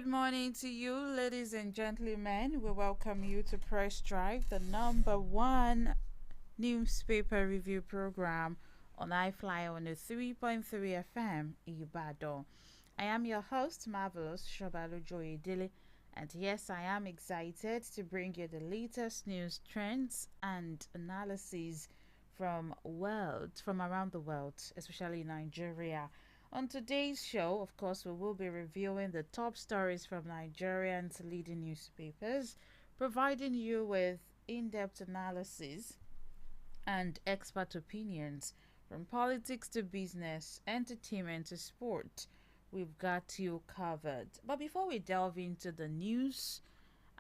Good morning to you, ladies and gentlemen. We welcome you to Press Drive, the number one newspaper review program on I-FLIER on the 3.3 FM Ibadan. I am your host, MARVELLOUS SOBALOJU OYEDELE, and yes, I am excited to bring you the latest news trends and analysis from around the world, especially Nigeria. On today's show, of course, we will be reviewing the top stories from Nigerians' leading newspapers, providing you with in-depth analysis and expert opinions from politics to business, entertainment to sport. We've got you covered. But before we delve into the news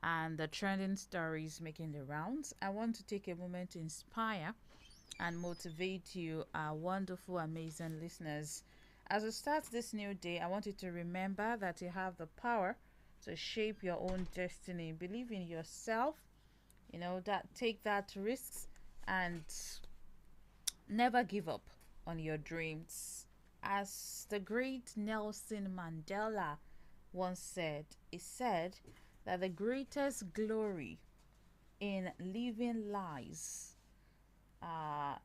and the trending stories making the rounds, I want to take a moment to inspire and motivate you, our wonderful, amazing listeners. As we start this new day, I want you to remember that you have the power to shape your own destiny. Believe in yourself, take that risks and never give up on your dreams. As the great Nelson Mandela once said, he said that the greatest glory in living lies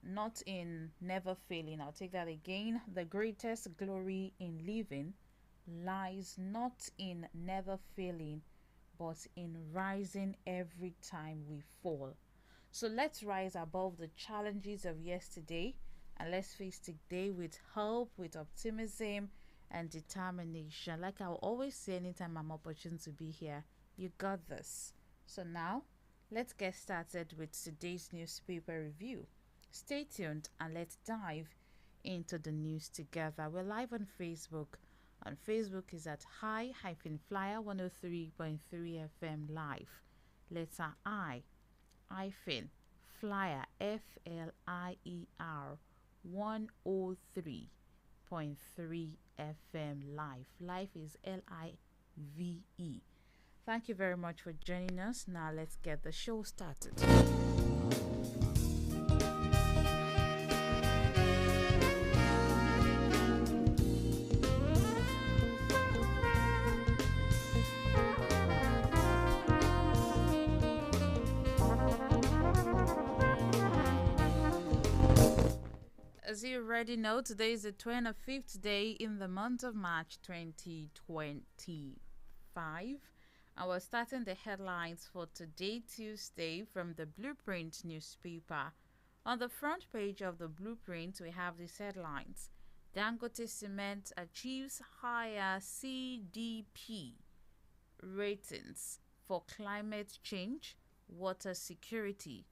not in never failing. I'll take that again. The greatest glory in living lies not in never failing, but in rising every time we fall. So let's rise above the challenges of yesterday and let's face today with hope, with optimism, and determination. Like I always say anytime I'm opportune to be here, you got this. So now, let's get started with today's newspaper review. Stay tuned and let's dive into the news together. We're live on Facebook. On Facebook is at Hi-Flyer 103.3 FM live. Letter I-Flyer FLIER 103.3 FM live. Life is LIVE. Thank you very much for joining us. Now let's get the show started. As you already know, today is the 25th day in the month of March 2025. And we're starting the headlines for today, Tuesday, from the Blueprint newspaper. On the front page of the Blueprint, we have these headlines. Dangote Cement achieves higher CDP ratings for climate change, water security.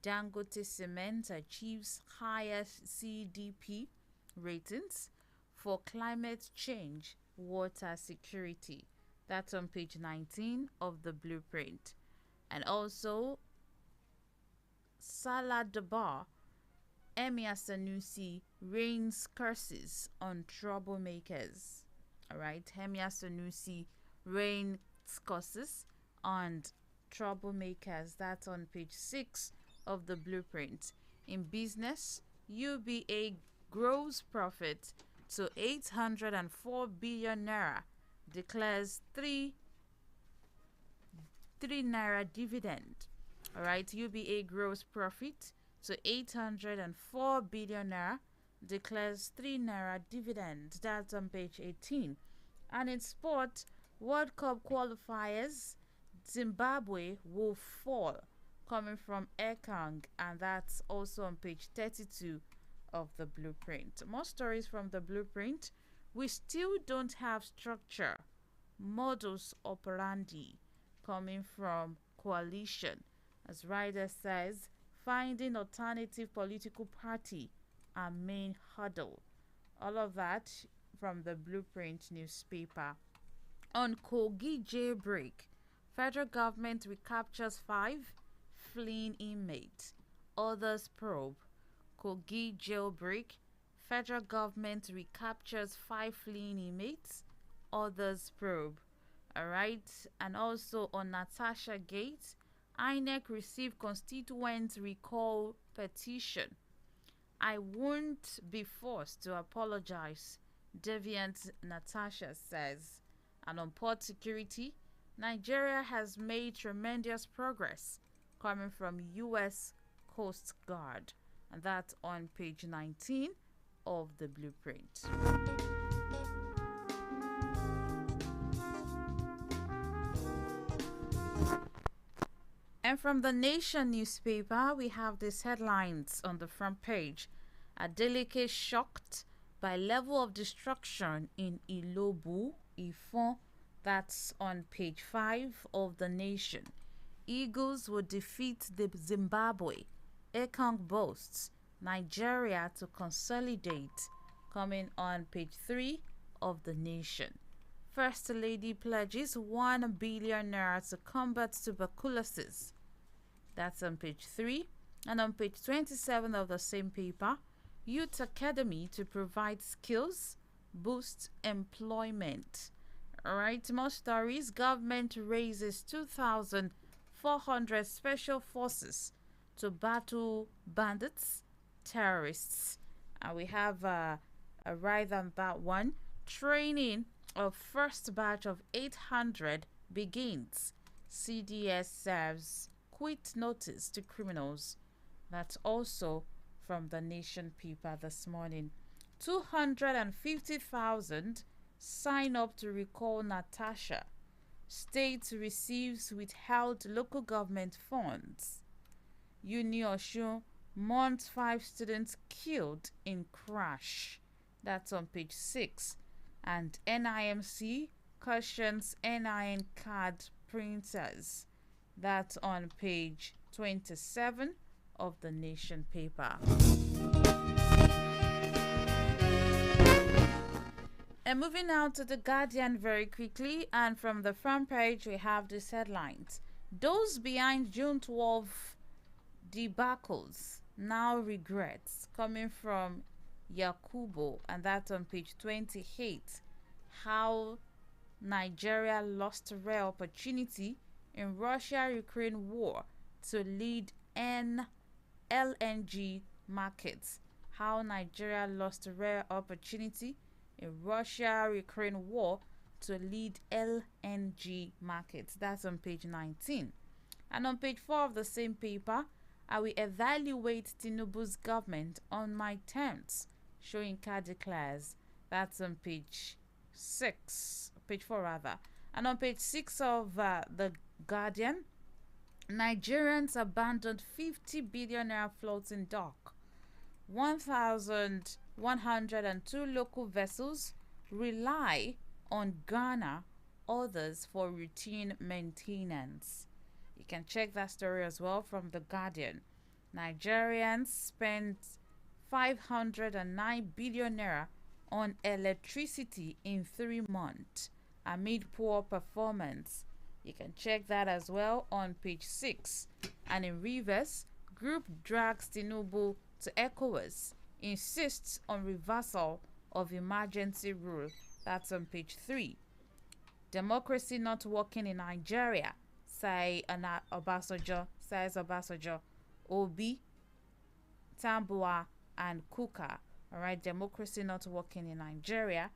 Dangote Cement achieves higher CDP ratings for climate change, water security. That's on page 19 of the Blueprint. And also, Salah Dabar, Emir Sanusi rains curses on troublemakers. Alright, Emir Sanusi rains curses on troublemakers. That's on page 6 of the Blueprint. In business, UBA grows profit to 804 billion naira, declares 3 naira dividend. All right, UBA grows profit to 804 billion naira, declares 3 naira dividend. That's on page 18. And in sport, World Cup qualifiers, Zimbabwe will fall, coming from Ekang, and that's also on page 32 of the Blueprint. More stories from the Blueprint. We still don't have structure, modus operandi, coming from Coalition. As Ryder says, finding alternative political party our main hurdle. All of that from the Blueprint newspaper. On Kogi jailbreak, federal government recaptures 5 fleeing inmates. Others probe. Kogi jailbreak, federal government recaptures 5 fleeing inmates. Others probe. Alright, and also on Natasha Gate, INEC received constituent recall petition. I won't be forced to apologize, Deviant Natasha says. And on port security, Nigeria has made tremendous progress, coming from U.S. Coast Guard. And that's on page 19 of the blueprint. And from the Nation newspaper, we have these headlines on the front page. Adeleke shocked by level of destruction in Ilobu, Ifon. That's on page 5 of the Nation. Eagles will defeat the Zimbabwe. Ekong boasts Nigeria to consolidate. Coming on page 3 of the Nation. First Lady pledges 1 billion naira to combat tuberculosis. That's on page 3. And on page 27 of the same paper, Youth Academy to provide skills, boost employment. Alright, more stories. Government raises 2,400 special forces to battle bandits, terrorists. And we have right on that one. Training of first batch of 800 begins. CDS serves quit notice to criminals. That's also from the Nation paper this morning. 250,000 sign up to recall Natasha. State receives withheld local government funds. Uniosun mourns 5 students killed in crash. That's on page 6. And NIMC cautions NIN card printers. That's on page 27 of the Nation paper. And moving now to the Guardian very quickly, and from the front page we have these headlines. Those behind June 12 debacles now regrets, coming from Yakubo, and that's on page 28. How Nigeria lost a rare opportunity in Russia-Ukraine war to lead LNG markets. How Nigeria lost a rare opportunity in Russia-Ukraine war to lead LNG markets. That's on page 19. And on page 4 of the same paper, I will evaluate Tinubu's government on my terms, showing car declares. That's on page 6, page 4 rather. And on page 6 of the Guardian, Nigerians abandoned 50 billion naira floating dock. 1,102 local vessels rely on Ghana, others for routine maintenance. You can check that story as well from the Guardian. Nigerians spent 509 billion naira on electricity in 3 months amid poor performance. You can check that as well on page 6. And in reverse, group drags Tinubu to ECOWAS, insists on reversal of emergency rule. That's on page 3. Democracy not working in Nigeria, says Obasanjo, Obi, Tambuwa, and Kuka. All right, democracy not working in Nigeria,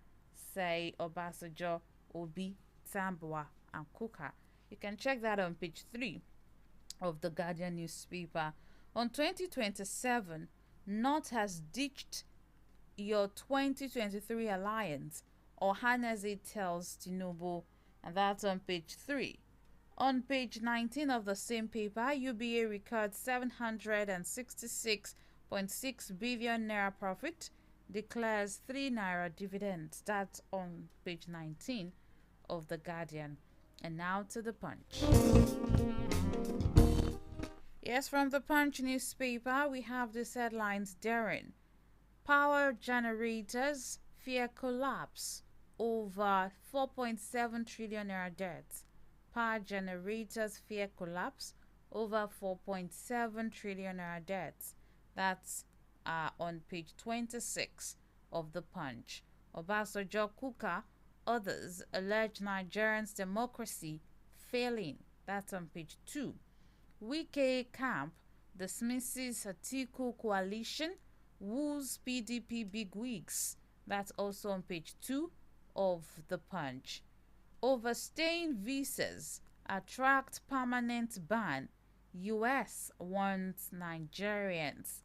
say Obasanjo, Obi, Tambuwa, and Kuka. You can check that on page 3 of the Guardian newspaper. On 2027, North has ditched your 2023 alliance, Ohaneze tells Tinubu, and that's on page 3. On page 19 of the same paper, UBA records 766.6 billion naira profit, declares 3 naira dividends. That's on page 19 of the Guardian. And now to the Punch. Yes, from the Punch newspaper, we have these headlines daring. Power generators fear collapse over 4.7 trillion naira debt. Power generators fear collapse over 4.7 trillion naira debt. That's on page 26 of the Punch. Obasanjo, Kuka, others allege Nigerians' democracy failing. That's on page 2. Wike camp dismisses Atiku coalition, woos PDP bigwigs. That's also on page 2 of the Punch. Overstaying visas attract permanent ban. US warns Nigerians.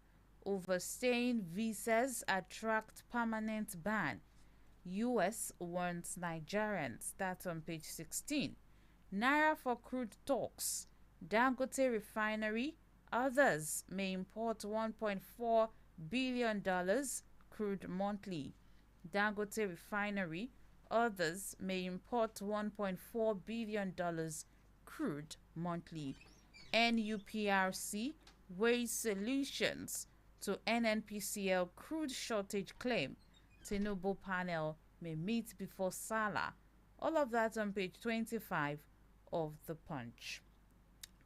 Overstaying visas attract permanent ban. US warns Nigerians. That's on page 16. Naira for crude talks. Dangote refinery. Others may import $1.4 billion crude monthly. Dangote refinery. Others may import $1.4 billion crude monthly. NUPRC weighs solutions to NNPCL crude shortage claim. Tinubu panel may meet before Salah. All of that on page 25 of the Punch.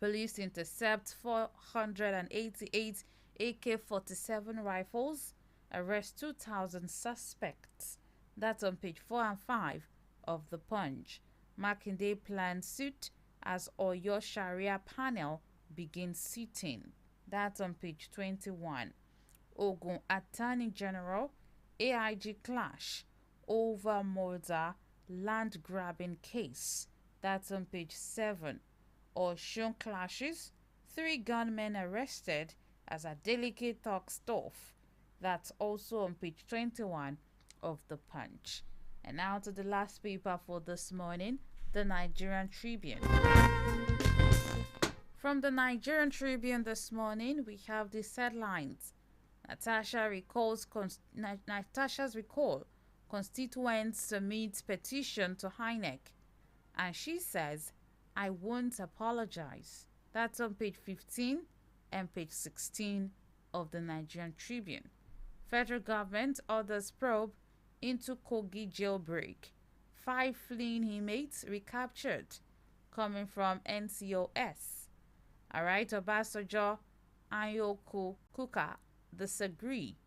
Police intercept 488 AK-47 rifles, arrest 2,000 suspects. That's on page 4 and 5 of the Punch. Makinde planned suit as Oyo Sharia panel begins sitting. That's on page 21. Ogun Attorney General, AIG clash over Molda land grabbing case. That's on page 7. Oshun clashes, 3 gunmen arrested as a delicate talks tough. That's also on page 21 of the Punch. And now to the last paper for this morning, the Nigerian Tribune. From the Nigerian Tribune this morning, we have these headlines. Natasha's recall. Constituents submit petition to INEC. And she says, I won't apologize. That's on page 15 and page 16 of the Nigerian Tribune. Federal government orders probe into Kogi jailbreak. 5 fleeing inmates recaptured. Coming from NCOS. Alright, Obasanjo, Anyoko Kuka disagree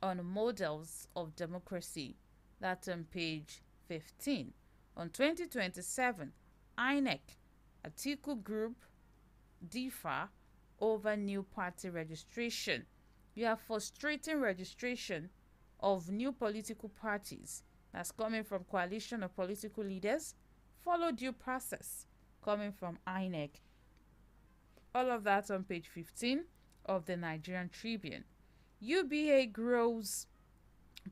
on models of democracy. That's on page 15. On 2027, INEC, Atiku Group differ over new party registration. You are frustrating registration of new political parties. That's coming from coalition of political leaders. Follow due process coming from INEC. All of that on page 15 of the Nigerian Tribune. UBA grows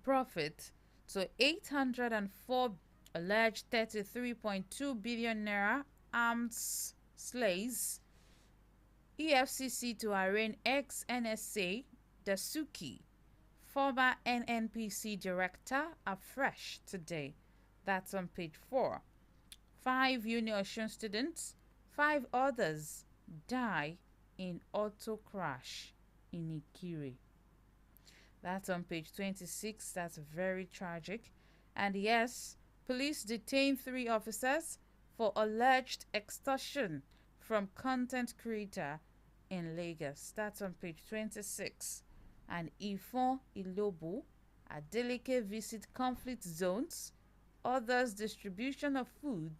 profit to 804, alleged 33.2 billion naira arms slays. EFCC to arraign ex-NSA Dasuki, former NNPC director, afresh today. That's on page 4. 5 Uniosun students, 5 others die in auto crash in Ikire. That's on page 26. That's very tragic. And yes, police detain 3 officers for alleged extortion from content creator in Lagos. That's on page 26. And Ifon Ilobu, Adeleke visit conflict zones, others distribution of food,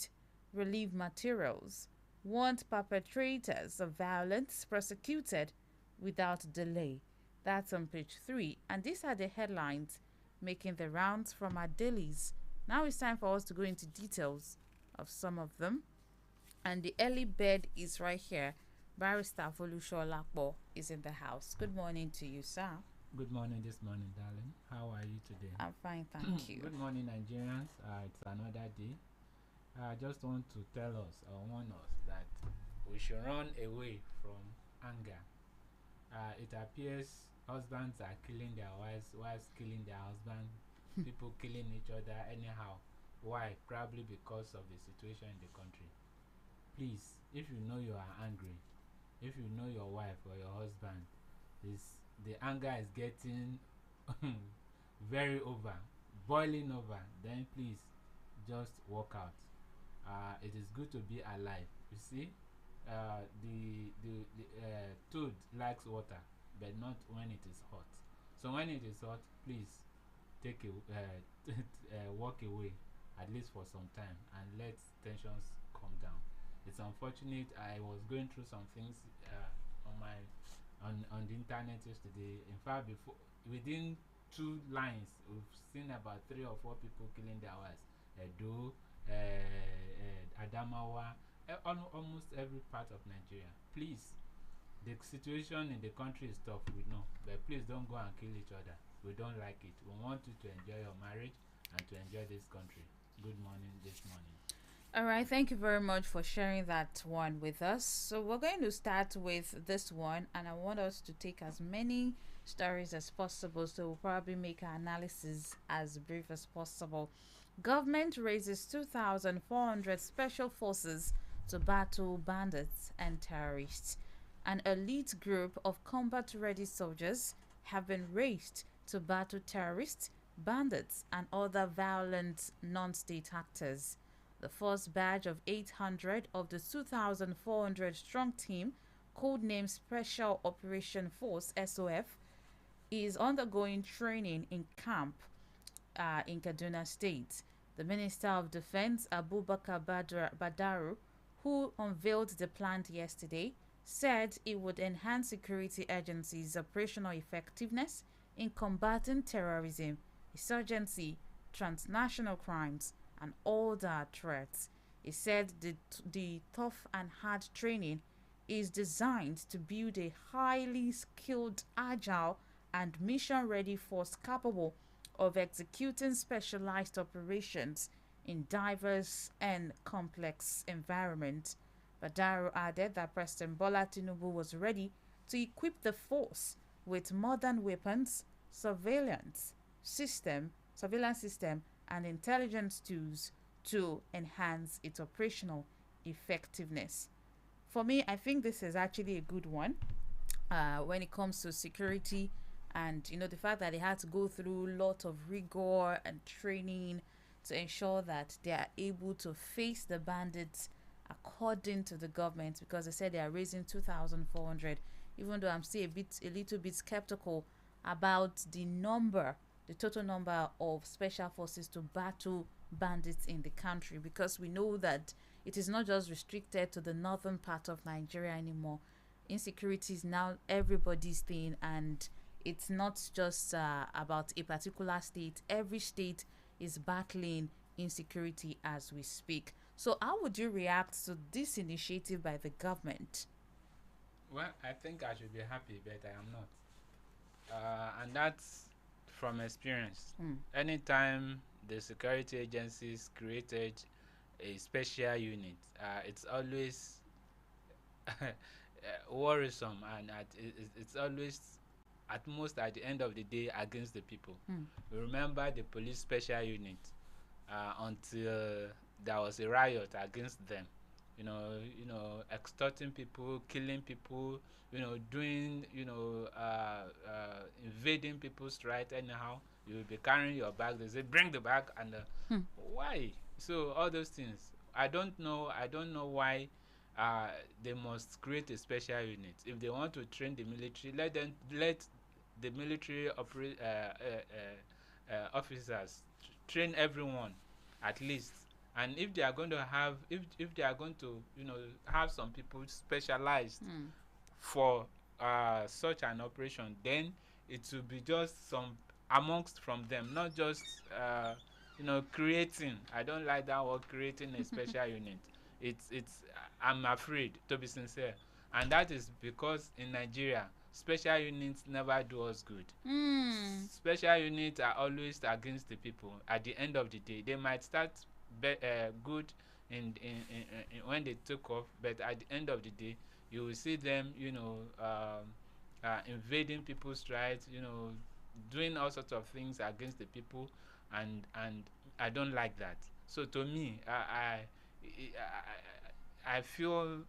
relief materials, want perpetrators of violence prosecuted without delay. That's on page 3. And these are the headlines making the rounds from our dailies. Now it's time for us to go into details of some of them. And the early bird is right here. Barrister Volusho Lakbo is in the house. Good morning to you, sir. Good morning this morning, darling. How are you today? I'm fine, thank you. Good morning, Nigerians. It's another day. I just want to tell us or warn us that we should run away from anger. It appears husbands are killing their wives, wives killing their husbands, people killing each other anyhow. Why? Probably because of the situation in the country. Please, if you know you are angry, if you know your wife or your husband the anger is getting very over, boiling over, then please just walk out. It is good to be alive. You see, the toad likes water, but not when it is hot. So when it is hot, please take walk away at least for some time and let tensions calm down. It's unfortunate. I was going through some things on the internet yesterday. In fact, within 2 lines, we've seen about 3 or 4 people killing their wives. Edo, Adamawa, almost every part of Nigeria. Please, the situation in the country is tough, we know, but please don't go and kill each other. We don't like it. We want you to enjoy your marriage and to enjoy this country. Good morning this morning. All right, thank you very much for sharing that one with us. So we're going to start with this one, and I want us to take as many stories as possible, so we'll probably make our analysis as brief as possible. Government raises 2,400 special forces to battle bandits and terrorists. An elite group of combat-ready soldiers have been raised to battle terrorists, bandits, and other violent non-state actors. The first batch of 800 of the 2,400 strong team, codenamed Special Operation Force (SOF), is undergoing training in camp in Kaduna State. The Minister of Defense, Abubakar Badaru, who unveiled the plan yesterday, said it would enhance security agencies' operational effectiveness in combating terrorism, insurgency, transnational crimes, and other threats. He said the tough and hard training is designed to build a highly skilled, agile, and mission-ready force capable of executing specialized operations in diverse and complex environments. Badaro added that President Bola Tinubu was ready to equip the force with modern weapons, surveillance system, and intelligence tools to enhance its operational effectiveness. For me, I think this is actually a good one when it comes to security, and the fact that they had to go through a lot of rigor and training to ensure that they are able to face the bandits according to the government, because they said they are raising 2,400, even though I'm still a little bit skeptical about the total number of special forces to battle bandits in the country, because we know that it is not just restricted to the northern part of Nigeria anymore. Insecurity is now everybody's thing, and it's not just about a particular state. Every state is battling insecurity as we speak. So how would you react to this initiative by the government? Well, I think I should be happy, but I am not. And that's from experience. Anytime the security agencies created a special unit, it's always worrisome, and it's always at most at the end of the day against the people. We remember the police special unit until there was a riot against them. Extorting people, killing people, doing, invading people's right anyhow. You will be carrying your bag. They say, bring the bag, and why? So all those things. I don't know why they must create a special unit. If they want to train the military, let the military officers train everyone at least. And if they are going to have, if they are going to, have some people specialized for such an operation, then it will be just some amongst from them, not just creating. I don't like that word, creating a special unit. It's I'm afraid, to be sincere, and that is because in Nigeria, special units never do us good. Special units are always against the people. At the end of the day, they might start good in when they took off, but at the end of the day, you will see them, invading people's rights, doing all sorts of things against the people, and I don't like that. So to me, I feel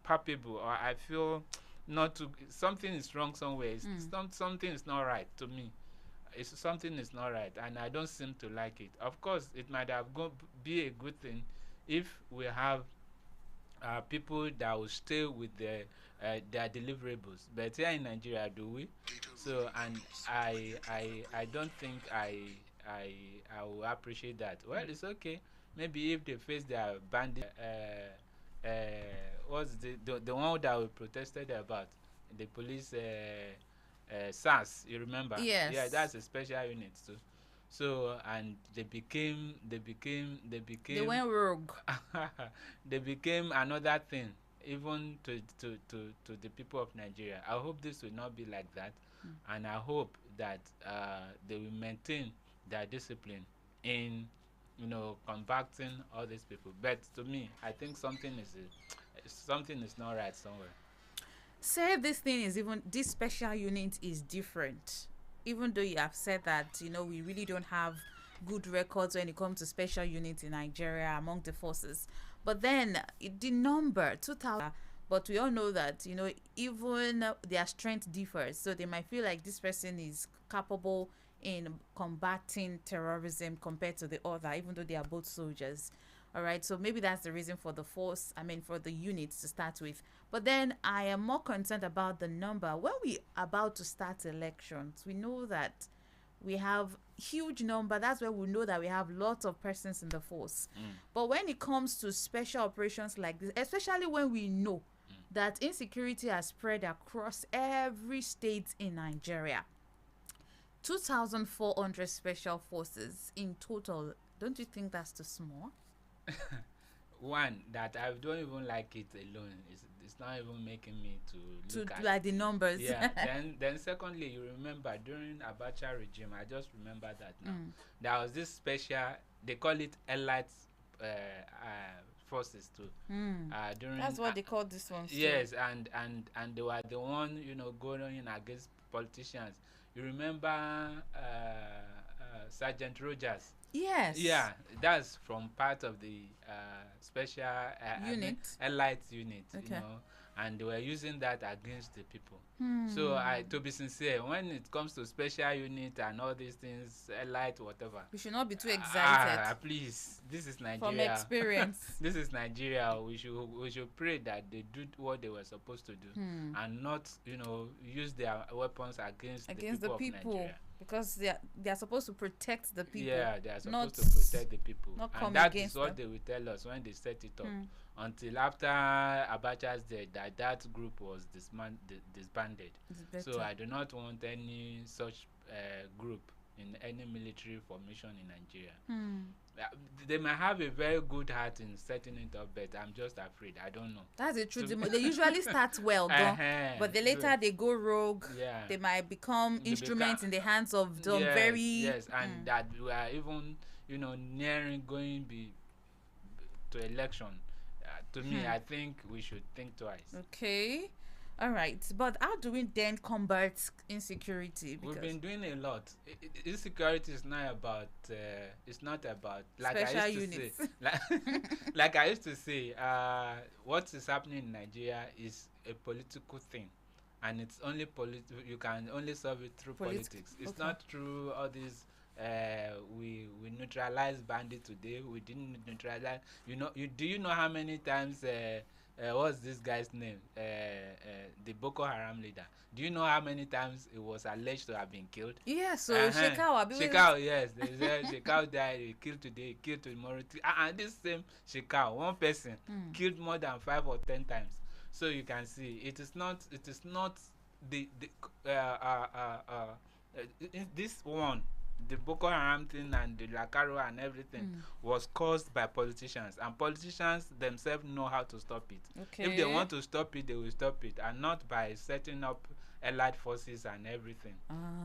palpable, or I feel not to, something is wrong somewhere. Something is not right to me. Something is not right, and I don't seem to like it. Of course, it might have be a good thing if we have people that will stay with their deliverables. But here in Nigeria, do we? So, and I don't think I will appreciate that. Well, it's okay. Maybe if they face their bandit, what's the one that we protested about, the police, SARS, you remember? Yes. Yeah, that's a special unit too. So and they They became went rogue. they became another thing even to the people of Nigeria. I hope this will not be like that, and I hope that they will maintain their discipline in, you know, combating all these people. But to me, I think something is not right somewhere. Say this thing is even this special unit is different. Even though you have said that, we really don't have good records when it comes to special units in Nigeria among the forces. But then the number 2000, but we all know that, even their strength differs. So they might feel like this person is capable in combating terrorism compared to the other, even though they are both soldiers. All right, so maybe that's the reason for the force, for the units to start with. But then I am more concerned about the number. When we about to start elections, we know that we have huge number. That's where we know that we have lots of persons in the force. But when it comes to special operations like this, especially when we know that insecurity has spread across every state in Nigeria, 2,400 special forces in total, don't you think that's too small? One, that I don't even like it alone. It's not even making me to look at Like the numbers. Yeah. then secondly, you remember during Abacha regime, I just remember that now. There was this special, they call it elite forces too. During That's what they call this one. Yes, and they were the one, going against politicians. You remember Sergeant Rogers? Yes. Yeah, that's from part of the special unit, elite unit, okay. And they were using that against the people. So to be sincere, when it comes to special unit and all these things, elite, whatever, we should not be too excited. Please, this is Nigeria. From experience. This is Nigeria. We should pray that they do what they were supposed to do, and not, use their weapons against the people of Nigeria. Because they are supposed to protect the people. Yeah, they are supposed to protect the people. And that is what they will tell us when they set it up. Until after Abacha's death, that group was disbanded. So I do not want any such group in any military formation in Nigeria. They might have a very good heart in setting it up, but I'm just afraid. I don't know. That's the truth. They usually start well, but later they go rogue. Yeah. They might become instruments in the hands of the very... Yes, and that we are even, nearing going to election. To me, I think we should think twice. Okay. All right, but how do we then combat insecurity? Because we've been doing a lot. Insecurity is not about. It's not about like special I used units. To say. Like I used to say, what is happening in Nigeria is a political thing, and it's only you can only solve it through politics. It's not through all these. We neutralized bandit today. We didn't neutralize. Do you know how many times? What's this guy's name? The Boko Haram leader. Do you know how many times it was alleged to have been killed? Yeah, so Shekau. Shekau, yes. They said Shekau died, he killed today, he killed tomorrow. And this same Shekau, one person, killed more than 5 or 10 times. So you can see, it is not this one. The Boko Haram thing and the Lakaro and everything was caused by politicians, and politicians themselves know how to stop it. Okay. If they want to stop it, they will stop it, and not by setting up allied forces and everything.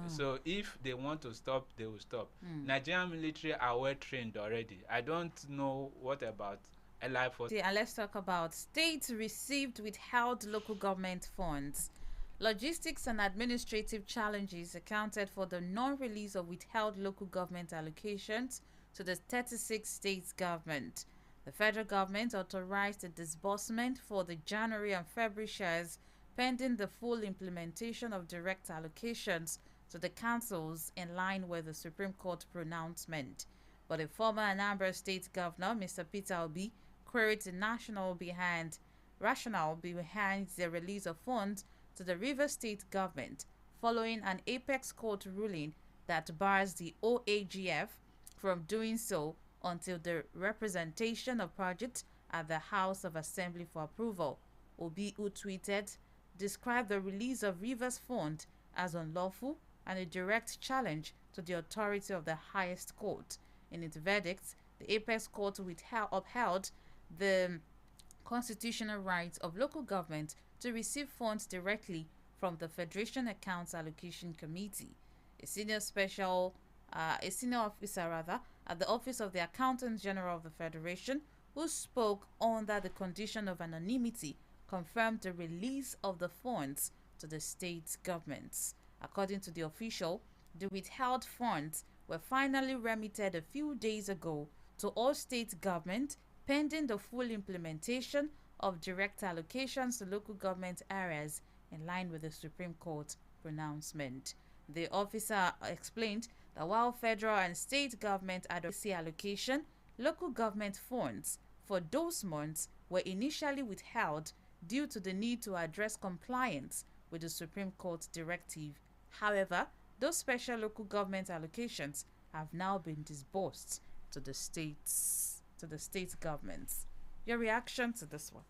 So if they want to stop, they will stop. Nigerian military are well trained already. I don't know what about allied forces. And let's talk about states received withheld local government funds. Logistics and administrative challenges accounted for the non-release of withheld local government allocations to the 36 states government. The federal government authorized the disbursement for the January and February shares pending the full implementation of direct allocations to the councils in line with the Supreme Court pronouncement. But the former Anambra State Governor, Mr. Peter Obi, queried the rationale behind the release of funds to the Rivers State government following an apex court ruling that bars the OAGF from doing so until the representation of projects at the House of Assembly for approval. Obi, who tweeted, described the release of Rivers Fund as unlawful and a direct challenge to the authority of the highest court. In its verdict, the apex court upheld the constitutional rights of local government to receive funds directly from the Federation Accounts Allocation Committee. A senior special, a senior officer rather, at the Office of the Accountant General of the Federation, who spoke under the condition of anonymity, confirmed the release of the funds to the state governments. According to the official, the withheld funds were finally remitted a few days ago to all state governments pending the full implementation of direct allocations to local government areas in line with the Supreme Court pronouncement. The officer explained that while federal and state government advocacy allocation, local government funds for those months were initially withheld due to the need to address compliance with the Supreme Court directive. However, those special local government allocations have now been disbursed to the state governments. Your reaction to this one?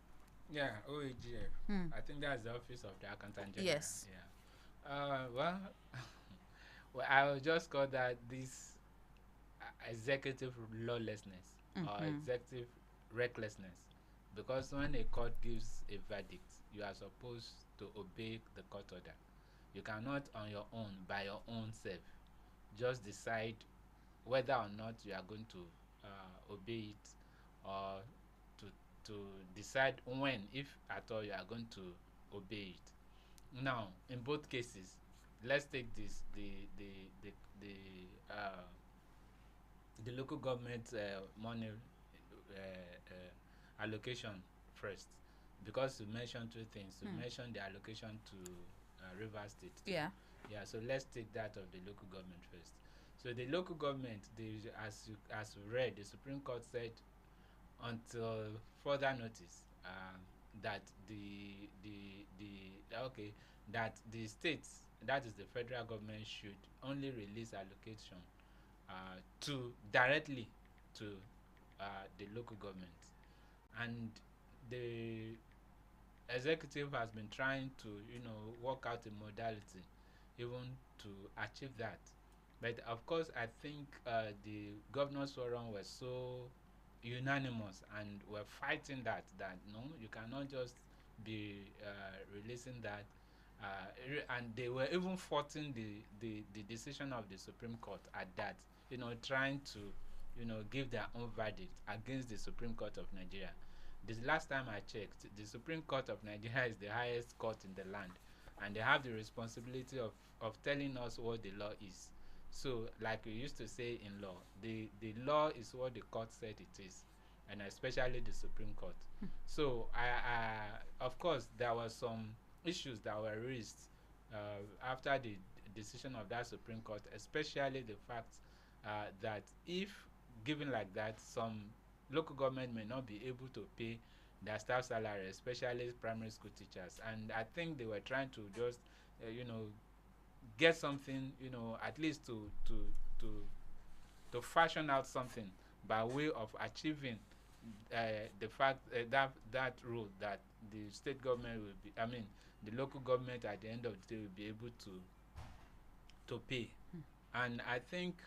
Yeah, OEGF. I think that's the Office of the Accountant General. Yes. Yeah. Well, well, I will just call that this executive lawlessness or executive recklessness, because when a court gives a verdict, you are supposed to obey the court order. You cannot on your own, by your own self, just decide whether or not you are going to obey it, or to decide when, if at all, you are going to obey it. Now, in both cases, let's take this the local government money allocation first, because you mentioned two things. You mentioned the allocation to River State. Yeah. Yeah. So let's take that of the local government first. So the local government, as you read, the Supreme Court said until further notice that that the states, that is the federal government, should only release allocation to directly to the local government, and the executive has been trying to work out a modality even to achieve that. But of course, I think the governors forum was so unanimous and were fighting that no, you cannot just be releasing that, and they were even fighting the decision of the Supreme Court at that, trying to give their own verdict against the Supreme Court of Nigeria. This last time I checked, the Supreme Court of Nigeria is the highest court in the land, and they have the responsibility of telling us what the law is. So, like we used to say in law, the law is what the court said it is, and especially the Supreme Court. So, of course, there were some issues that were raised after the decision of that Supreme Court, especially the fact that if given like that, some local government may not be able to pay their staff salary, especially primary school teachers. And I think they were trying to just, get something, at least to fashion out something by way of achieving the fact that rule that the state government will be, the local government at the end of the day will be able to pay. And I think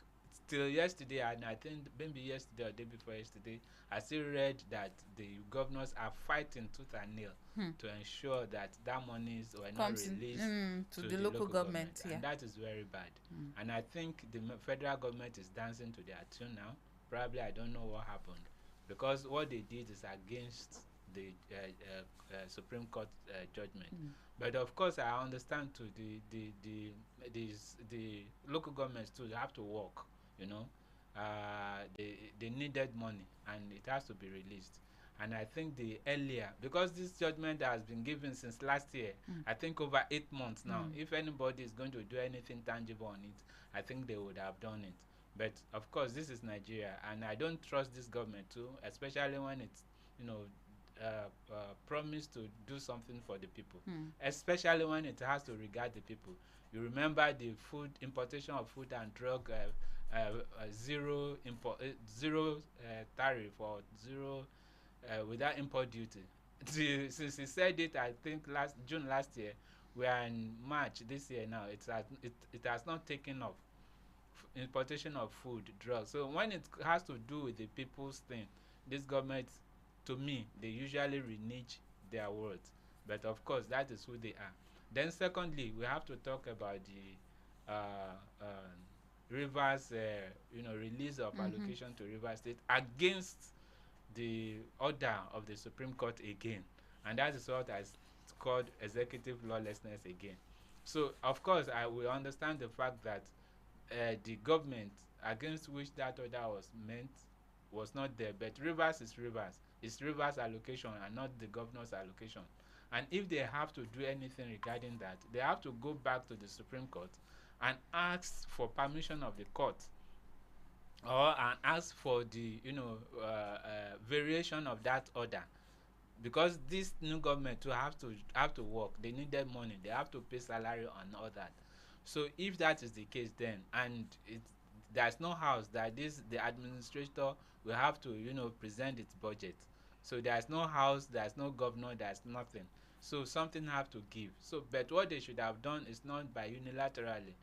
till yesterday, and I think maybe yesterday or day before yesterday, I still read that the governors are fighting tooth and nail to ensure that monies were not released to the local government. Yeah. And that is very bad. And I think the federal government is dancing to their tune now. Probably, I don't know what happened, because what they did is against the Supreme Court judgment. But of course, I understand too, the local governments too, they have to work. They needed money, and it has to be released. And I think the earlier, because this judgment has been given since last year, I think over 8 months now. If anybody is going to do anything tangible on it, I think they would have done it. But of course, this is Nigeria, and I don't trust this government too, especially when it's promised to do something for the people, especially when it has to regard the people. You remember the food importation of food and drug, zero tariff, or zero without import duty. Since he said it, I think June last year, we are in March this year now. It has not taken off importation of food, drugs. So when it has to do with the people's thing, this government, to me, they usually renege their words. But of course, that is who they are. Then secondly, we have to talk about the Rivers, release of allocation to Rivers State against the order of the Supreme Court again, and that is what is called executive lawlessness again. So of course, I will understand the fact that the government against which that order was meant was not there, but Rivers is Rivers. It's Rivers allocation and not the governor's allocation. And if they have to do anything regarding that, they have to go back to the Supreme Court and ask for permission of the court, or and ask for the variation of that order, because this new government will have to work. They needed money, they have to pay salary and all that. So if that is the case, then and there's no house that the administrator will have to present its budget. So there's no house, there's no governor, there's nothing. So something have to give. So but what they should have done is not by unilaterally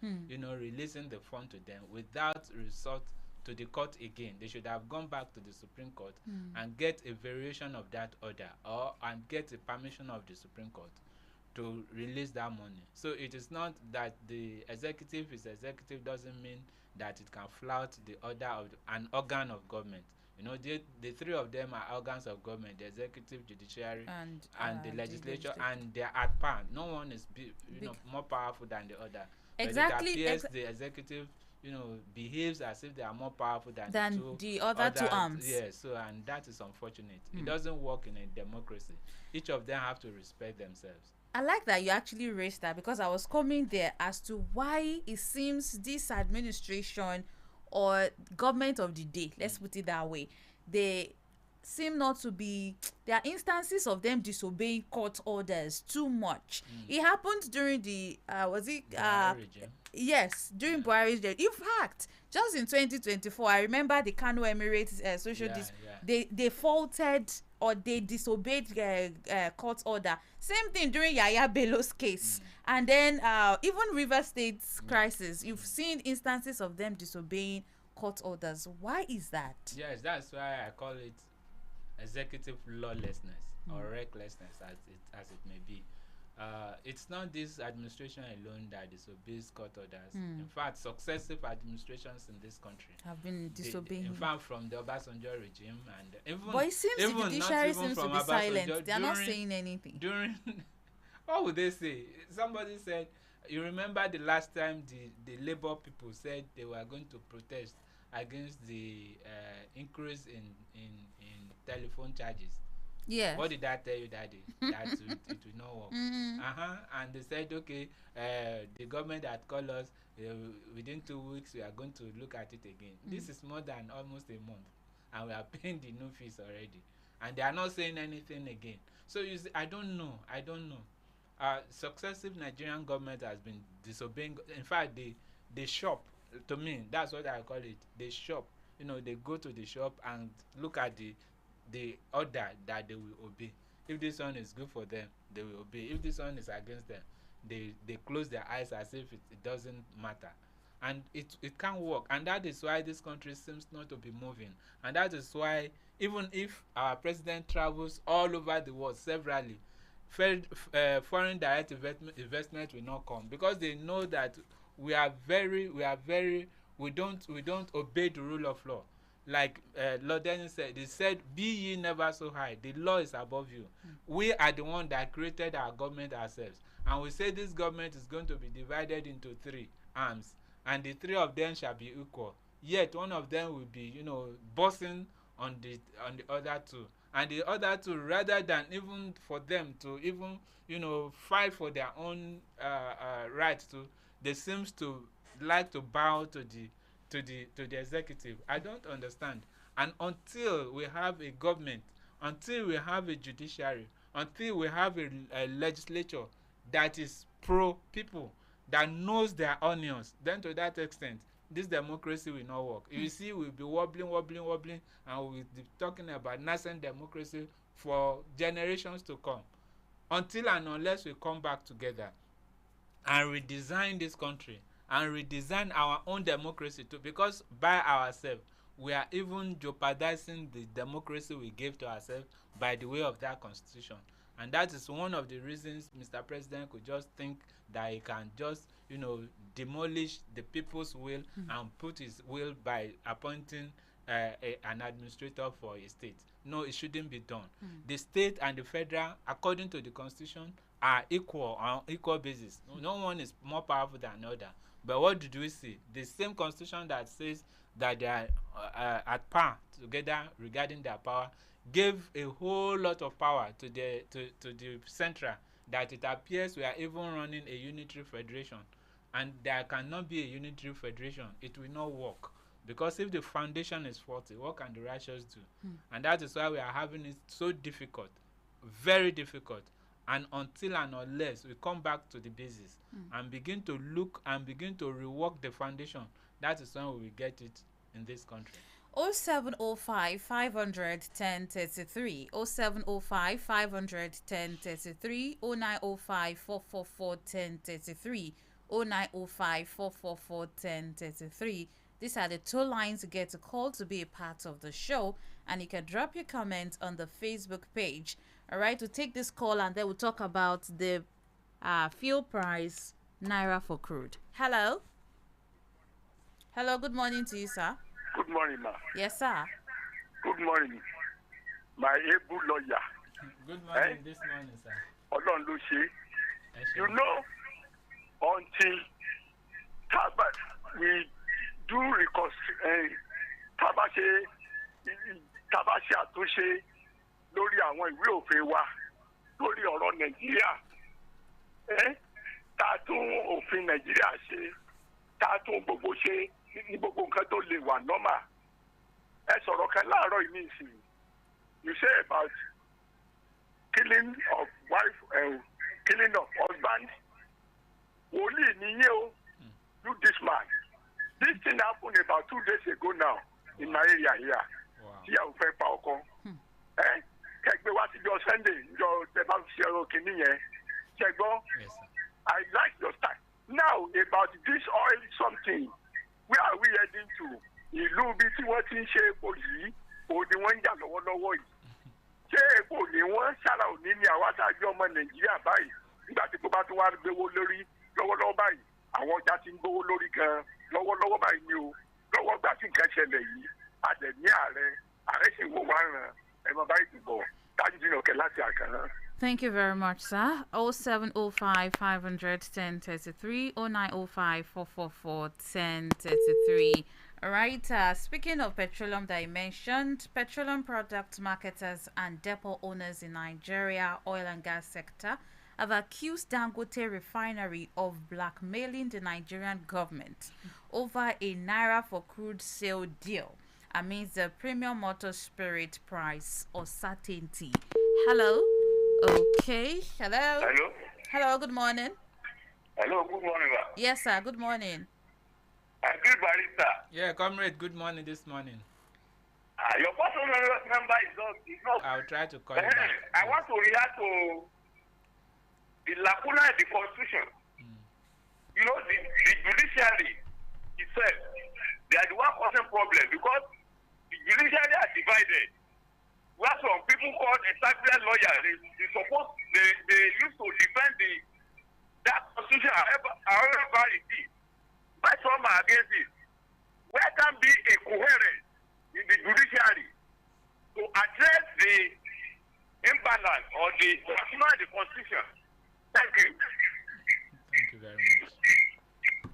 releasing the fund to them without resort to the court again. They should have gone back to the Supreme Court and get a variation of that order, or and get a permission of the Supreme Court to release that money. So it is not that the executive is executive doesn't mean that it can flout the order of an organ of government. The three of them are organs of government: the executive, judiciary, and the legislature, and they are at par. No one is more powerful than the other. Exactly. But it appears the executive behaves as if they are more powerful than the other two arms. Yes, so and that is unfortunate. It doesn't work in a democracy. Each of them have to respect themselves. I like that you actually raised that, because I was coming there as to why it seems this administration or government of the day, let's put it that way, they seem not to be, there are instances of them disobeying court orders too much. It happened during the yes, during Buhari's day. In fact, just in 2024, I remember the Kano Emirates they faulted or they disobeyed court order. Same thing during Yaya Bello's case. And then even River State's crisis, you've seen instances of them disobeying court orders. Why is that? Yes, that's why I call it executive lawlessness or recklessness, as it may be. It's not this administration alone that disobeys court orders. In fact, successive administrations in this country have been disobeying. In fact, from the Obasanjo regime, and even but it seems the judiciary seems to be silent. They are not saying anything. During what would they say? Somebody said, you remember the last time the labor people said they were going to protest against the increase in telephone charges. Yeah. What did I tell you that day? That it will not work. And they said, okay, the government had called us, within 2 weeks we are going to look at it again. This is more than almost a month, and we are paying the new fees already, and they are not saying anything again. So you see, I don't know. Successive Nigerian government has been disobeying. In fact, they shop. To me, that's what I call it. They shop. They go to the shop and look at the order that they will obey. If this one is good for them, they will obey. If this one is against them, they close their eyes as if it doesn't matter. And it can't work. And that is why this country seems not to be moving. And that is why, even if our president travels all over the world severally, foreign direct investment will not come, because they know that we don't obey the rule of law. Like Lord Dennis said, they said, be ye never so high, the law is above you. We are the one that created our government ourselves, and we say this government is going to be divided into 3 arms, and the 3 of them shall be equal, yet one of them will be bossing on the other 2, and the other 2, rather than even for them to even fight for their own rights to, they seems to like to bow to the executive. I don't understand. And until we have a government, until we have a judiciary, until we have a legislature that is pro people, that knows their onions, then to that extent this democracy will not work. You see, we'll be wobbling, and we'll be talking about nascent democracy for generations to come, until and unless we come back together and redesign this country and redesign our own democracy too, because by ourselves we are even jeopardizing the democracy we gave to ourselves by the way of that constitution. And that is one of the reasons Mr. President could just think that he can just, demolish the people's will and put his will by appointing an administrator for a state. No, it shouldn't be done. The state and the federal, according to the constitution, are equal on equal basis. No one is more powerful than another. But what did we see? The same constitution that says that they are at par together regarding their power gave a whole lot of power to the central, that it appears we are even running a unitary federation, and there cannot be a unitary federation. It will not work, because if the foundation is faulty, what can the righteous do? And that is why we are having it so difficult, very difficult. And until and unless we come back to the basis and begin to look and begin to rework the foundation, that is when we will get it in this country. 0705 500 1033, 0705 500 1033, 0905 444 1033, 0905 444 1033. These are the two lines to get a call to be a part of the show, and you can drop your comments on the Facebook page. All right, we'll take this call and then we'll talk about the fuel price, naira for crude. Hello. Hello, good morning to you, sir. Good morning, ma. Yes, sir. Good morning, my able lawyer. Good morning this morning, sir. Ọlọ́run ló ṣe. You know, until we do tabaṣe àtúnṣe lórí àwọn ìwé òfin wa lórí ọ̀rọ̀ Nàìjíríà, tá a tún òfin Nàìjíríà ṣe, tá a tún gbogbo ṣe ní gbogbo nǹkan tó lè wà normal. Ẹ sọ̀rọ̀ kan láàárọ̀ yìí nísìnyí. You say about killing of wife and killing of husband. Wòlíì nìyẹn o. Do this man. This thing happened about 2 days ago now in my area here. Tí a ò fẹ́ pa ọkọ. Kẹgbẹ́ wá sí jọ Sunday jọ tẹ́bá ṣe ọ̀rọ̀ kìíní yẹn. Ṣẹgbọ́n. I like your style. Now about this oil something. Where are we heading to? Ìlú bí tí wọ́n ti ń ṣe epo yìí, òun ni wọ́n ń jà lọ́wọ́lọ́wọ́ yìí. Ṣé epo ni wọ́n ṣàrà òní ni àwa tá a jẹ́ ọmọ Nàìjíríà báyìí? Nígbà tí kò bá tún wá gbéwó lórí lọ́wọ́lọ́wọ́ báyìí, àwọn ọjà ti ń gbówó lórí gan-an lọ́wọ́lọ́wọ́ báyìí ni o. Lọ́wọ́ gbà tí nǹkan ṣẹlẹ̀ yìí, a dẹ̀ ní ààrẹ sì ń wò wá ràn ẹ̀mọ báyìí ti bọ̀ tájú dínà kẹ́ láti àkàrà. Thank you very much, sir. 0705 500 1033, 0905 444 1033. All right, speaking of petroleum that I mentioned, petroleum product marketers and depot owners in Nigeria oil and gas sector have accused Dangote refinery of blackmailing the Nigerian government over a naira for crude sale deal amidst the premium motor spirit price uncertainty. Hello. Okay. Hello. Hello. Hello. Good morning. Hello. Good morning, ma. Yes, sir. Good morning. Good barista. Yeah, comrade. Good morning this morning. Your personal number is not. I'll try to call you back. I want to react to the lacuna in the constitution. You know, the judiciary itself, they are the one causing problem because the judiciary are divided. Where some people called established lawyers, they used to defend that constitution however it is. But some are against it. Where can be a coherence in the judiciary to address the imbalance or the lacuna in the constitution? Thank you. Thank you very much.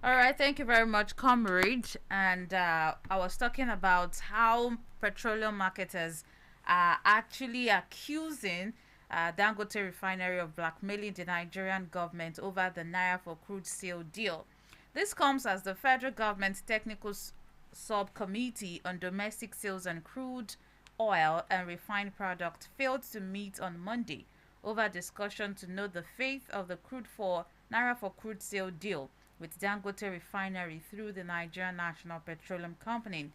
All right, thank you very much, comrade. And I was talking about how petroleum marketers are actually accusing Dangote refinery of blackmailing the Nigerian government over the naira for crude sale deal. This comes as the federal government's technical subcommittee on domestic sales and crude oil and refined product failed to meet on Monday over discussion to know the fate of the naira for crude sale deal with Dangote refinery through the Nigerian National Petroleum Company.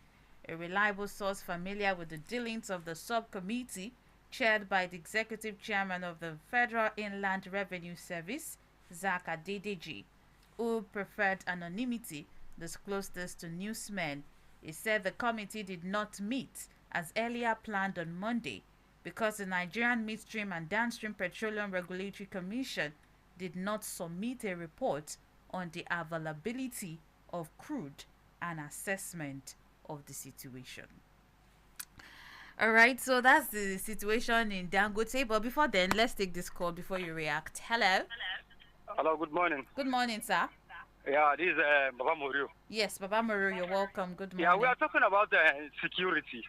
A reliable source familiar with the dealings of the subcommittee, chaired by the executive chairman of the Federal Inland Revenue Service, Zach Adedeji, who preferred anonymity, disclosed this to newsmen. He said the committee did not meet as earlier planned on Monday because the Nigerian Midstream and Downstream Petroleum Regulatory Commission did not submit a report on the availability of crude and assessment of the situation. All right, so that's the situation in Dangote. But before then, let's take this call before you react. Hello. Hello, good morning. Good morning, sir. Yeah, this is Baba Morio. Yes, Baba Muru, you're welcome. Good morning. Yeah, we are talking about security.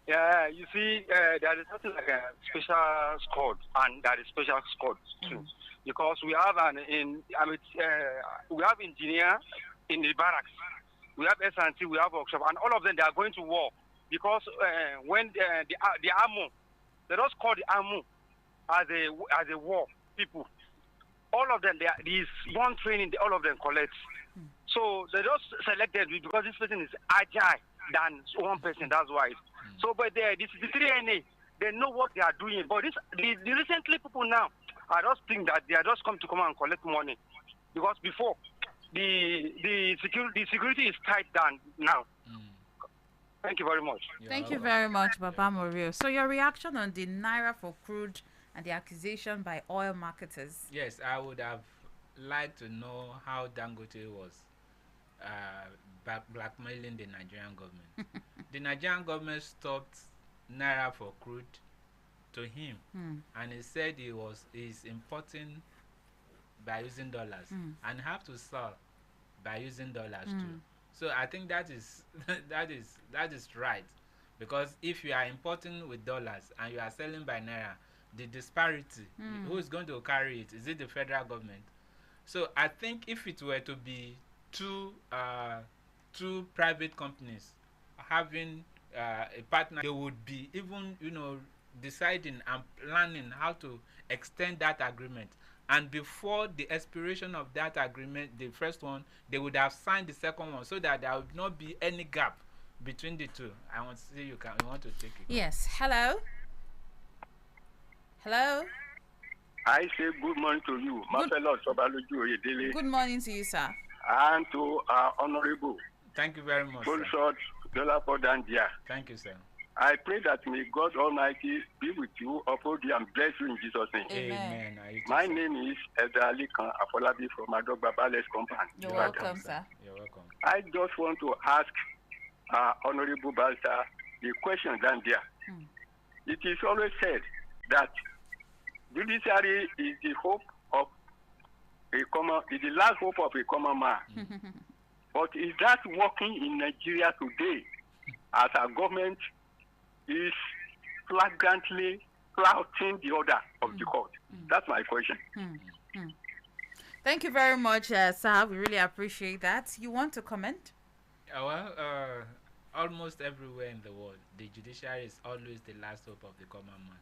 Yeah, you see, there is something like a special squad, and there is special squad too, because we have we have engineer in the barracks, we have S&T, we have workshop, and all of them they are going to war because when the army, they just call the army as a war people. All of them, there is one training, all of them collect. So they just selected because this person is agile than one person, that's why. So, but the 3NA, they know what they are doing. But the recently people now, I just think that they are just come and collect money. Because before, the security is tight than now. Thank you very much. Thank you very much, Baba Morio. So your reaction on the Naira for crude and the accusation by oil marketers? Yes, I would have liked to know how Dangote was blackmailing the Nigerian government. The Nigerian government stopped Naira for crude to him, and he said he's importing by using dollars and have to sell by using dollars too. So I think that is that is right, because if you are importing with dollars and you are selling by Naira, the disparity, who is going to carry it? Is it the federal government? So I think if it were to be two private companies having a partner, they would be even deciding and planning how to extend that agreement. And before the expiration of that agreement, the first one, they would have signed the second one so that there would not be any gap between the two. I want to see you want to take it. Yes. Hello. Hello. I say good morning to you, MARVELLOUS SOBALOJU OYEDELE. Good morning to you, sir. And to our honorable. Thank you very much. Full short, Dolapo Dandia. Thank you, sir. I pray that may God Almighty be with you, uphold you, and bless you in Jesus' name. Amen. My name is Elder Alikan Afolabi from Adogba Bales Compound. You're welcome, sir. You're welcome. I just want to ask Honorable Balsa the question down there. It is always said that judiciary is the hope of is the last hope of a common man. But is that working in Nigeria today as our government is flagrantly flouting the order of the court? That's my question. Thank you very much, sir. We really appreciate that. You want to comment? Almost everywhere in the world, the judiciary is always the last hope of the common man.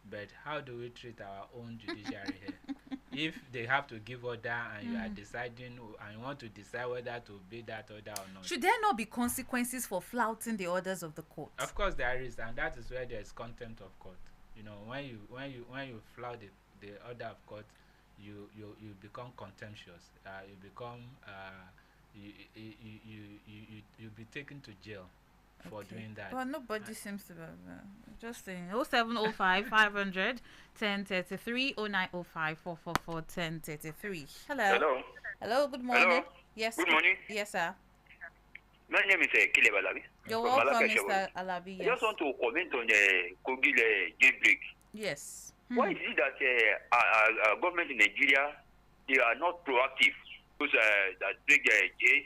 But how do we treat our own judiciary here? If they have to give order and you are deciding and you want to decide whether to obey that order or not. Should there not be consequences for flouting the orders of the court? Of course there is, and that is where there is contempt of court. When you flout the order of court, you become contemptuous. You become you'll be taken to jail for doing that. But nobody seems to just saying 0705 500 1033 0905 444 1033. Hello. Hello, good morning. Hello. Yes. Good morning. Yes, sir. My name is Kileb Alabi. You're welcome, Mr. Alabi. I just want to comment on the Kogi jailbreak. Yes. Why is it that government in Nigeria, they are not proactive? Because that big jail,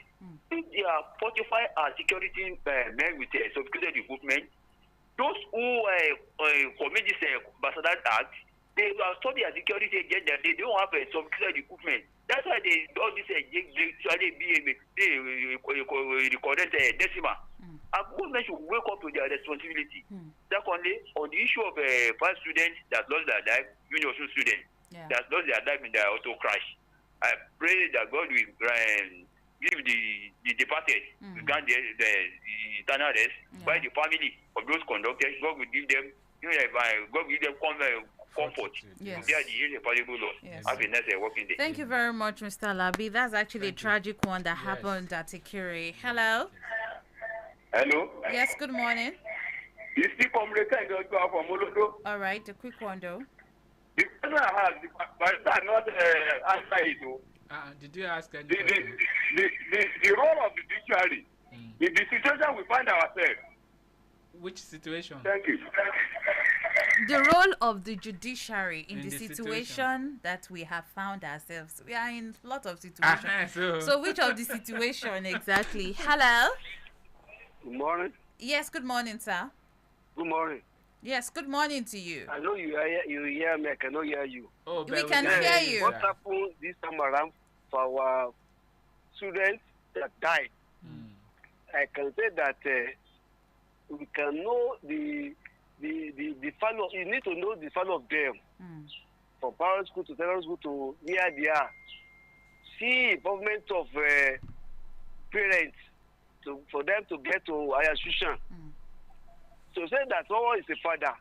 they are fortified security men with sophisticated equipment. Those who commit this Bastard Act, they are studying security agenda. They don't have sophisticated equipment. That's why they do this recorded decimal. And government should wake up to their responsibility. Secondly, on the issue of 5 students that lost their life, university students that lost their life in the auto crash, I pray that God will give the departed, grant the eternal rest by the family of those conductors. God will give them, God will give them comfort. Yes. They are the irreparable loss. Yes. Have a nice working day. Thank you very much, Mr. Labi. That's actually Thank a you. tragic one that Yes. happened at Ikire. Hello. Hello. Yes, good morning. You still communicate from Olodo. All right, a quick one though. The question I have, but that not answer it. Did you ask any The, question? the role of the judiciary in the situation we find ourselves. Which situation? Thank you. The role of the judiciary in In the the situation that we have found ourselves. We are in a lot of situations. So So which of the situation exactly? Hello? Good morning. Yes, good morning, sir. Good morning. Yes, good morning to you. I know you hear me. I cannot hear you. oh, We but can hear you. What happened this time around for our students that died? I can say that we can know the value. You need to know the value of them. From primary school to secondary school to where they are. See involvement of parents for them to get to higher institution. To say that someone is a father,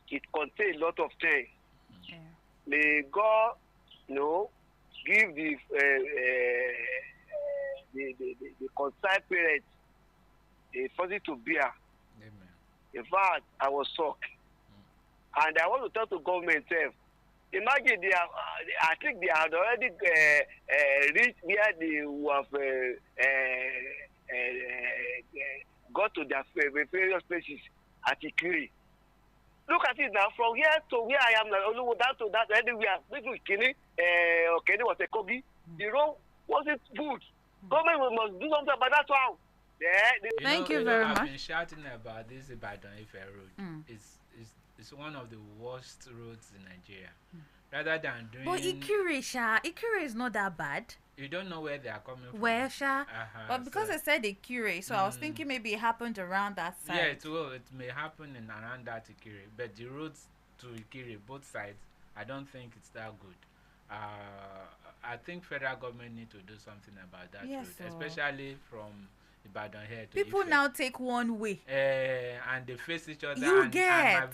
it contains a lot of things. Yeah. May God, give the concerned parents a fortitude to bear. Amen. In fact, I was shocked. And I want to tell the government, imagine I think they had already reached where they have got to their various places at Ikiri. Look at it now, from here to where I am now, down to that, anywhere. Maybe Kini, Kenny was a Kogi. The road wasn't good. Government must do something about that one. Thank you very much. I've been shouting about this Ibadan Ife road. It's one of the worst roads in Nigeria. Rather than doing. But Ikire is not that bad. You don't know where they are coming from. Where, Sha? But because so, I said Ikire, so I was thinking maybe it happened around that side. yeah, it will. It may happen in around that Ikire, but the roads to Ikire, both sides, I don't think it's that good. I think federal government need to do something about that Yes, road, especially from Ibadan here to People Ife. now take one way. And they face each other. You and get.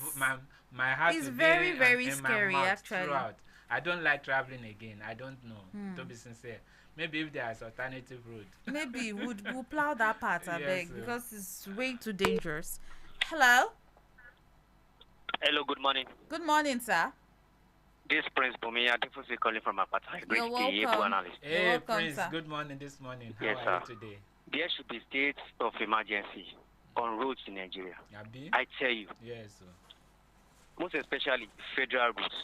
my heart It's will very, be very in scary, my mouth actually. throughout. I don't like traveling again. I don't know. To be sincere, maybe if there's alternative road. Maybe we'll plow that part, I Yes, beg, sir. because it's way too dangerous. Hello? Hello, good morning. Good morning, sir. This is Prince Bumi. I'm definitely calling from Apata. Great You're day, welcome. analyst. Hey, welcome, Prince. sir. Good morning. This morning. How Yes, are sir. you today? There should be states of emergency on roads in Nigeria. Yabi? I tell you, Yes. Sir. most especially federal roads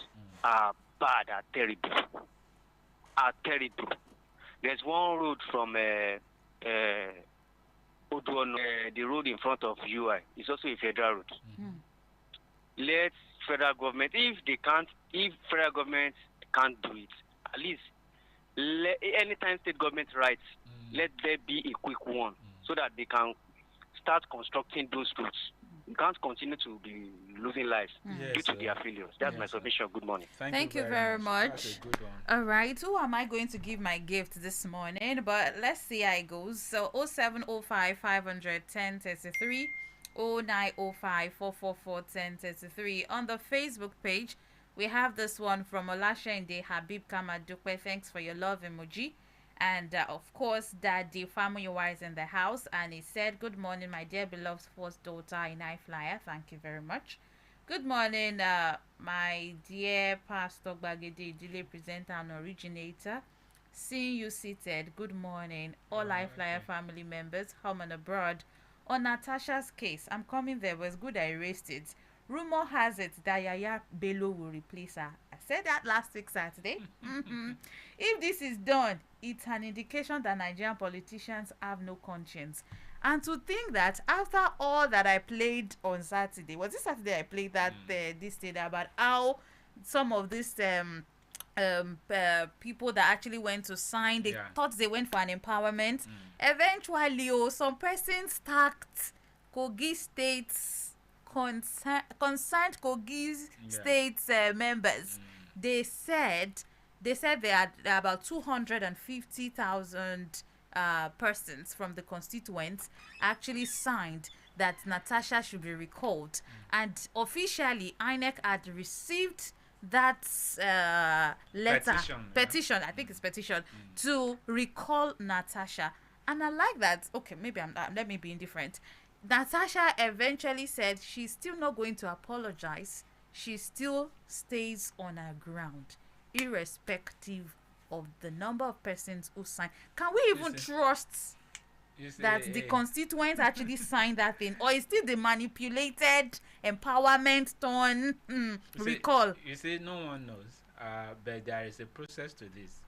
are bad, are terrible. There's one road from Oduon, the road in front of UI. It's also a federal road. Let federal government, if federal government can't do it, at least anytime state government writes, let there be a quick one so that they can start constructing those roads. We can't continue to be losing lives due to their failures. That's my submission. Good morning. Thank you very much. That's a good one. All right, who am I going to give my gift this morning? But let's see how it goes. So 0705 500 1033, 0905 444 1033. On the Facebook page, we have this one from Olashende Habib Kamadupe. Thanks for your love emoji. And of course, Daddy family wise in the house. And he said, good morning, my dear beloved first daughter in I-FLIER. Thank you very much. Good morning, my dear Pastor Bagede, Dile presenter and originator. Seeing you seated. Good morning, all I-FLIER family members, home and abroad. On Natasha's case, I'm coming there. It was good I erased it. Rumor has it that Yaya Bello will replace her. I said that last week Saturday. If this is done, it's an indication that Nigerian politicians have no conscience. And to think that after all that I played on Saturday, was it Saturday I played that this thing about how some of these people that actually went to sign, they thought they went for an empowerment. Eventually, some person stacked Kogi State's concerned Kogi State's members. They said there are about 250,000 persons from the constituents actually signed that Natasha should be recalled. And officially, INEC had received that letter, petition, I think it's petition, to recall Natasha. And I like that. Okay, maybe let me be indifferent. Natasha eventually said she's still not going to apologize. She still stays on her ground, irrespective of the number of persons who signed. Can we even trust that the constituents actually signed that thing, or is still the manipulated empowerment tone recall? You see, no one knows, but there is a process to this,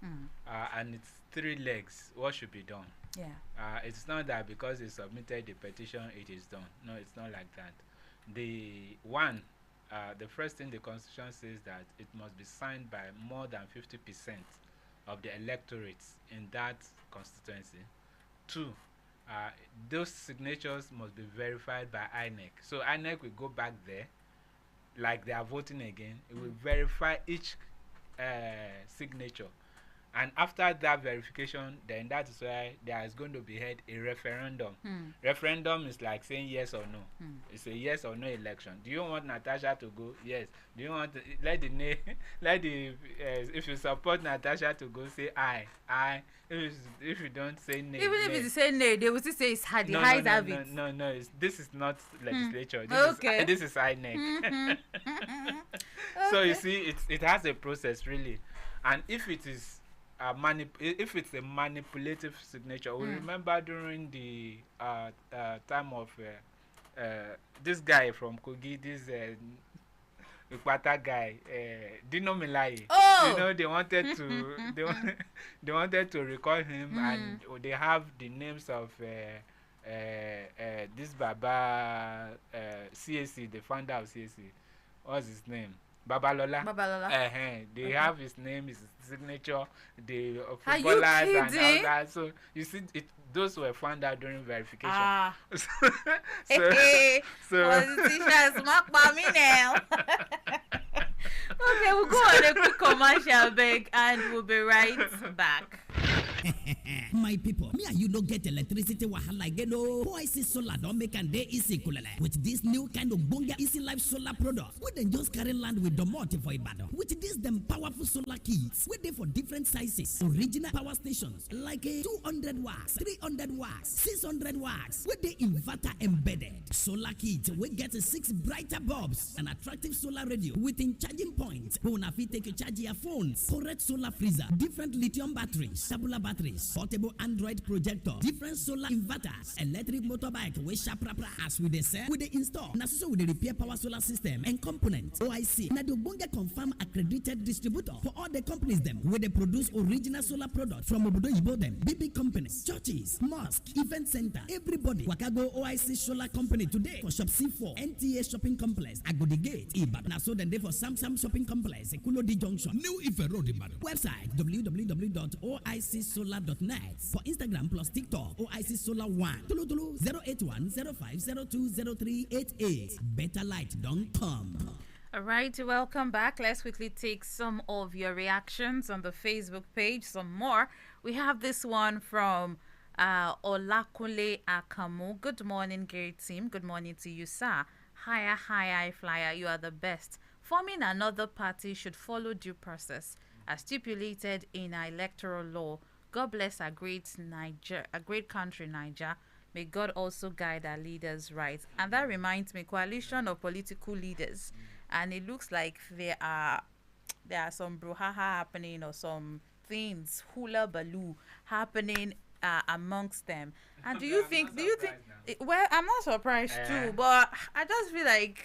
and it's 3 legs. What should be done? Yeah. It's not that because they submitted the petition, it is done. No, it's not like that. The first thing the constitution says that it must be signed by more than 50% of the electorates in that constituency. 2, those signatures must be verified by INEC. So INEC will go back there, like they are voting again. It will verify each signature. And after that verification, then that is why there is going to be held a referendum. Referendum is like saying yes or no. It's a yes or no election. Do you want Natasha to go? Yes. Do you want if you support Natasha to go, say aye. If you don't say nay. Even if you say nay, they will still say it's hard. The highs have it. No. This is not legislature. This is INEC. So you see, it has a process really, and if it is if it's a manipulative signature, we remember during the time of this guy from Kogi, this Ikwata guy, Dino Milai. You know, they wanted to they wanted to recall him, and they have the names of this Baba CAC, the founder of CAC. What's his name? Babalola. They have his name, his signature, the footballers and all that. So you see, those were found out during verification. Politicians mark by me now. Okay, we'll go on a quick commercial break and we'll be right back. My people, me and you don't get electricity wahala again. OIC Solar don't make and they easy kulele. With this new kind of bonga easy life solar product, we then just carry land with the multi for Ibadan. With this them powerful solar kits, we they for different sizes, original power stations like a 200 watts, 300 watts, 600 watts. With the inverter embedded solar kit, we get 6 brighter bulbs, an attractive solar radio within charging point. Una fit take a charge your phones, correct solar freezer, different lithium batteries, tabular batteries, portable Android projector, different solar inverters, electric motorbike, we sharp as we they sell, we they install. Now so we they repair power solar system and components. OIC. Now the Bonga confirm accredited distributor for all the companies them where they produce original solar product from Obodo Yibo them, big companies, churches, mosque, event center, everybody. Wakago OIC Solar Company today for Shop C4, NTA Shopping Complex, Agodi Gate, Ibadan. Now so then they for Samsung Shopping Complex, Ekulodi Junction, New Ife Road, Ibadan. Website www.oicsolar.net. For Instagram plus TikTok, OIC Solar 1. Tulu 081 05020388. Better light don't come. All right, welcome back. Let's quickly take some of your reactions on the Facebook page. Some more. We have this one from Olakule Akamu. Good morning, great team. Good morning to you, sir. Hi, I-FLIER. You are the best. Forming another party should follow due process as stipulated in our electoral law. God bless our great country, Niger. May God also guide our leaders right. And that reminds me, coalition of political leaders. And it looks like there are some brouhaha happening or some things, hula baloo happening amongst them. And do you think, well, I'm not surprised too, but I just feel like,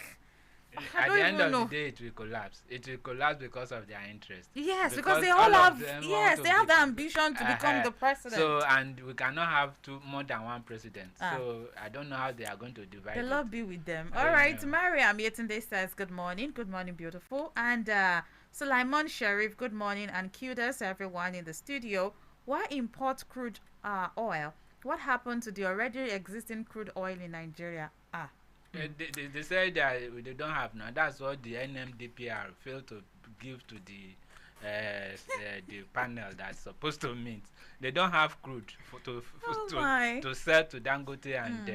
at the end of the day, it will collapse. It will collapse because of their interest. Yes, because they all have. Yes, they have the ambition to become the president. So, and we cannot have more than one president. So, I don't know how they are going to divide. The Lord be with them. All right, Mariam Yetunde says, "Good morning, beautiful." And Sulaiman Sharif, good morning, and kudos everyone in the studio. Why import crude oil? What happened to the already existing crude oil in Nigeria? They say that they don't have now. That's what the NMDPR failed to give to the panel that's supposed to meet. They don't have crude to sell to Dangote and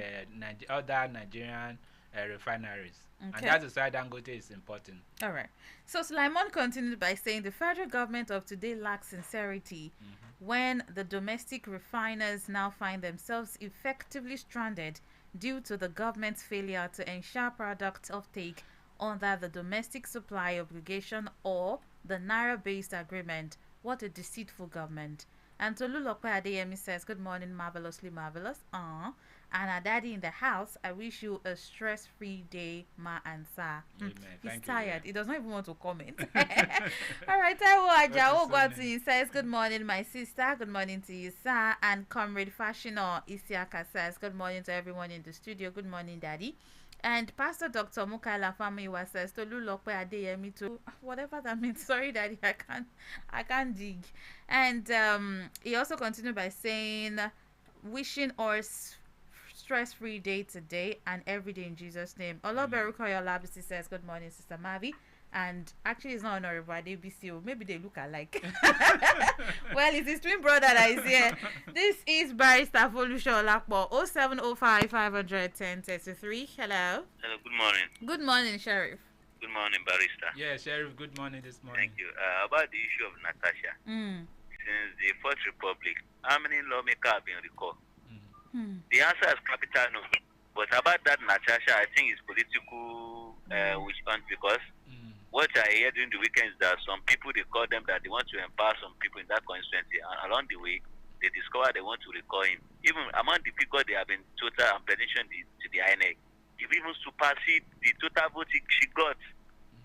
other Nigerian refineries. Okay. And that is why Dangote is important. All right. So Sulaiman continued by saying the federal government of today lacks sincerity when the domestic refiners now find themselves effectively stranded due to the government's failure to ensure product offtake under the domestic supply obligation or the Naira-based agreement. What a deceitful government. And Tolulope Adeyemi says, good morning, marvelously marvelous. And our daddy in the house, I wish you a stress-free day, Ma and Sa. Amen. He's Thank tired. You. He does not even want to comment. All right, Taiwo Ajao Gwati says, good morning, my sister. Good morning to you, Sa. And Comrade Fashino Isiaka says, good morning to everyone in the studio. Good morning, Daddy. And Pastor Dr. Mukaila Famiwa says, Tolulope Adeyemi to whatever that means. Sorry, Daddy, I can't dig. And he also continued by saying, wishing us stress-free day today and every day in Jesus' name. Oloberukoyo Labisi says, good morning, Sister Mavi. And actually, it's not Honorable Adebisi. Maybe they look alike. Well, it's his twin brother that is here. This is Barrister Folusho Olakpo, 0705 510 33. Hello. Hello, good morning. Good morning, Sheriff. Good morning, Barrister. Yeah, Sheriff, good morning this morning. Thank you. About the issue of Natasha. Since the Fourth Republic, how many lawmakers have been recalled? The answer is capital no. But about that Natasha, I think it's political witch hunt because what I hear during the weekend is that some people, they call them that they want to empower some people in that constituency, and along the way, they discover they want to recall him. Even among the people, they have been total and petition to the INEC. If even supersede the total vote she got,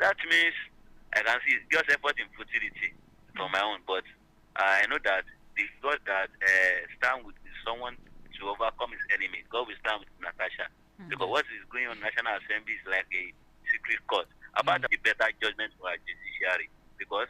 that means I can see it's just effort in futility for my own. But I know that the God that stand with someone to overcome his enemy, God will stand with Natasha. Because what is going on in National Assembly is like a secret court. About the better judgment for our judiciary, because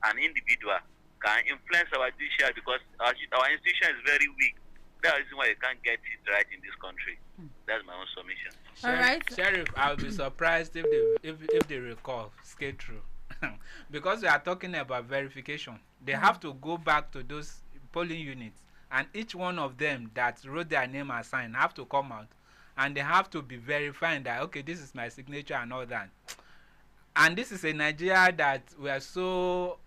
an individual can influence our judiciary because our institution is very weak. That's the reason why you can't get it right in this country. That's my own submission. All right. Sheriff, I'll be surprised if they recall skate through. Because we are talking about verification. They have to go back to those polling units, and each one of them that wrote their name and sign have to come out, and they have to be verifying that, okay, this is my signature and all that. And this is a Nigeria that we are so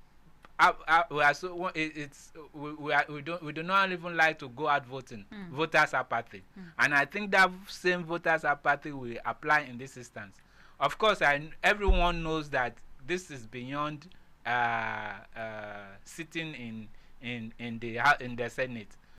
we do not even like to go out voting. Voters apathy. And I think that same voters apathy will apply in this instance. Of course, everyone knows that this is beyond sitting in the Senate.